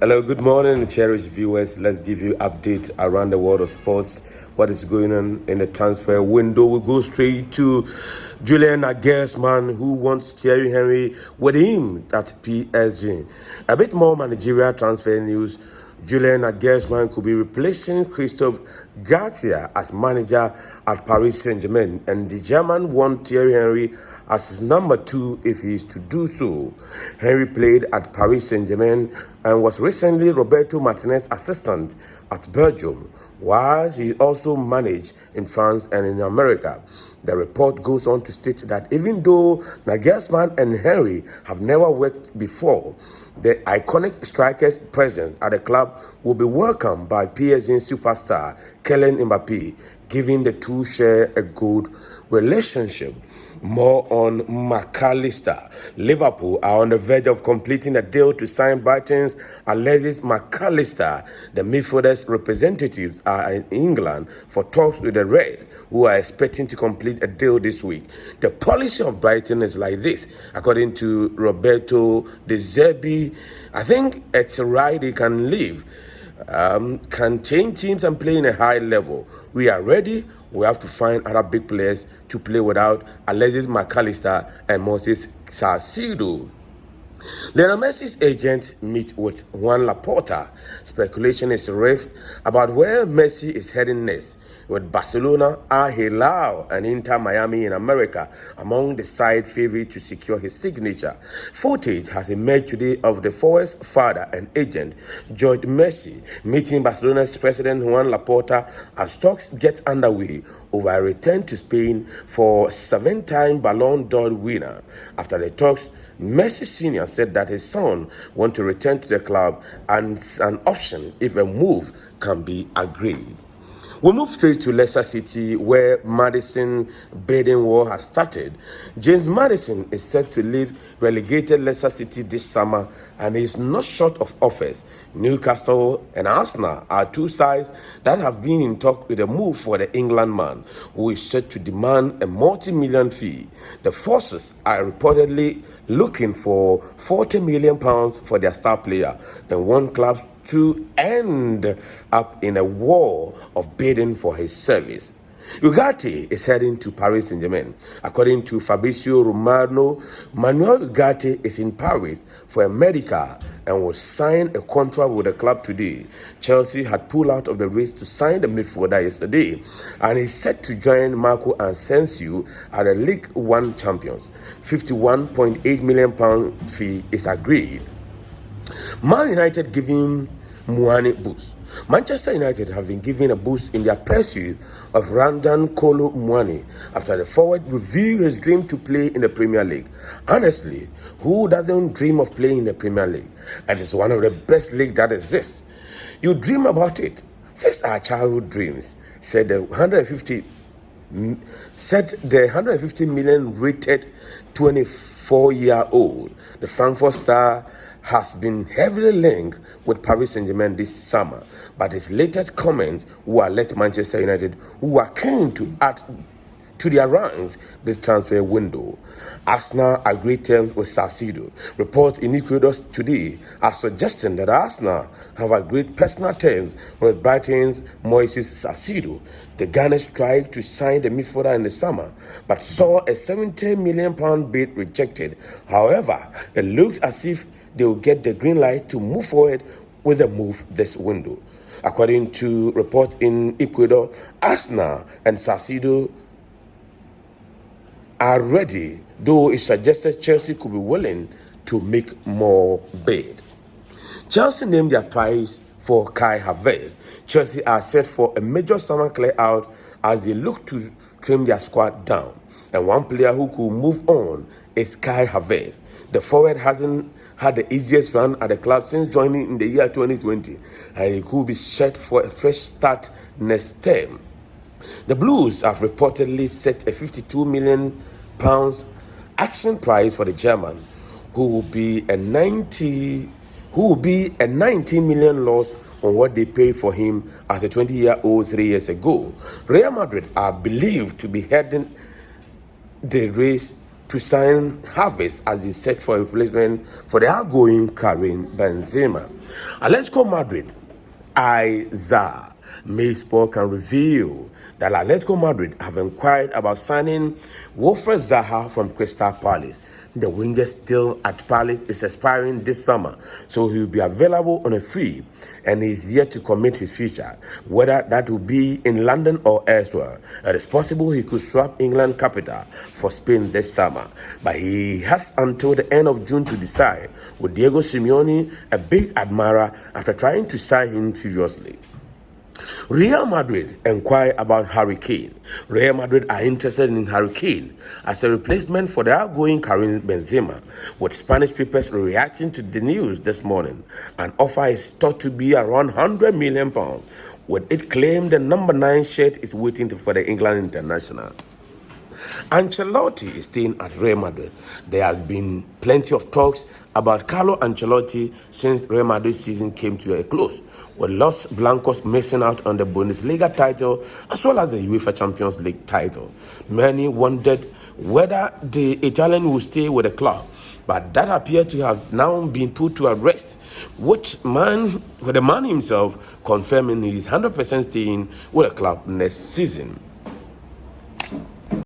Hello, good morning, cherished viewers. Let's give you update around the world of sports. What is going on in the transfer window? We go straight to Julian Nagelsmann, who wants Thierry Henry with him at PSG. A bit more managerial transfer news. Julian Nagelsmann could be replacing Christophe Ugarte as manager at Paris Saint-Germain, and the German wants Thierry Henry as his number 2 if he is to do so. Henry played at Paris Saint-Germain and was recently Roberto Martinez's assistant at Belgium, while he also managed in France and in America. The report goes on to state that even though Nagelsmann and Henry have never worked before, the iconic striker's presence at the club will be welcomed by PSG superstar Kylian Mbappe, giving the two share a good relationship. More on McAllister. Liverpool are on the verge of completing a deal to sign Brighton's Alexis McAllister. The midfielder's representatives are in England for talks with the Reds, who are expecting to complete a deal this week. The policy of Brighton is like this, according to Roberto De Zerbi. I think it's right they can leave. Can change teams and play in a high level. We are ready. We have to find other big players to play without Alexis McAllister and Messis. Lionel Messi's agent meet with Juan Laporta. Speculation is rife about where Messi is heading next, with Barcelona, Al Hilal, and Inter Miami in America among the side favored to secure his signature. Footage has emerged today of the forward's father and agent, George Messi, meeting Barcelona's president Juan Laporta as talks get underway over a return to Spain for 7-time Ballon d'Or winner. After the talks, Messi Sr. said that his son wants to return to the club and an option if a move can be agreed. We move straight to Leicester City, where Madison bidding war has started. James Madison is set to leave relegated Leicester City this summer and is not short of offers. Newcastle and Arsenal are two sides that have been in talk with a move for the England man, who is set to demand a multi-million fee. The forces are reportedly looking for £40 million for their star player, and one club to end up in a war of bidding for his service. Ugarte is heading to Paris Saint-Germain. According to Fabrizio Romano, Manuel Ugarte is in Paris for a medical and will sign a contract with the club today. Chelsea had pulled out of the race to sign the midfielder yesterday and is set to join Marco Asensio at the League One champions. £51.8 million fee is agreed. Man United giving Muani boost. Manchester United have been given a boost in their pursuit of Randan Kolo Muani after the forward revealed his dream to play in the Premier League. Honestly, who doesn't dream of playing in the Premier League? It is one of the best leagues that exists. You dream about it. These are childhood dreams, said the 150 million rated 24-year-old. The Frankfurt star has been heavily linked with Paris Saint-Germain this summer, but his latest comment will alert Manchester United, who are keen to add to their ranks the transfer window. Arsenal agreed terms with Salcido. Reports in Ecuador today are suggesting that Arsenal have agreed personal terms with Brighton's Messis Salcido. The Gunners tried to sign the midfielder in the summer, but saw a £70 million bid rejected. However, it looked as if they will get the green light to move forward with the move this window. According to reports in Ecuador, Arsenal and Salcido are ready, though it suggested Chelsea could be willing to make more bid. Chelsea named their price for Kai Havertz. Chelsea are set for a major summer clear-out as they look to trim their squad down. And one player who could move on is Kai Havertz. The forward hasn't had the easiest run at the club since joining in the year 2020, and he could be set for a fresh start next term. The Blues have reportedly set a £52 million asking price for the German, who will be a 19 million loss on what they paid for him as a 20-year-old 3 years ago. Real Madrid are believed to be heading the race to sign Harvest as he search for a replacement for the outgoing Karim Benzema. Atletico Madrid, Isaiah Maysport can reveal that Atletico Madrid have inquired about signing Wilfred Zaha from Crystal Palace. The winger still at Palace is expiring this summer, so he will be available on a free, and he is yet to commit his future, whether that will be in London or elsewhere. It is possible he could swap England capital for Spain this summer, but he has until the end of June to decide, with Diego Simeone a big admirer after trying to sign him previously. Real Madrid inquire about Harry Kane. Real Madrid are interested in Harry Kane as a replacement for the outgoing Karim Benzema, with Spanish papers reacting to the news this morning. An offer is thought to be around £100 million, with it claimed the number 9 shirt is waiting for the England international. Ancelotti is staying at Real Madrid. There has been plenty of talks about Carlo Ancelotti since Real Madrid's season came to a close, with Los Blancos missing out on the Bundesliga title as well as the UEFA Champions League title. Many wondered whether the Italian will stay with the club, but that appeared to have now been put to rest, with the man himself confirming he is 100% staying with the club next season.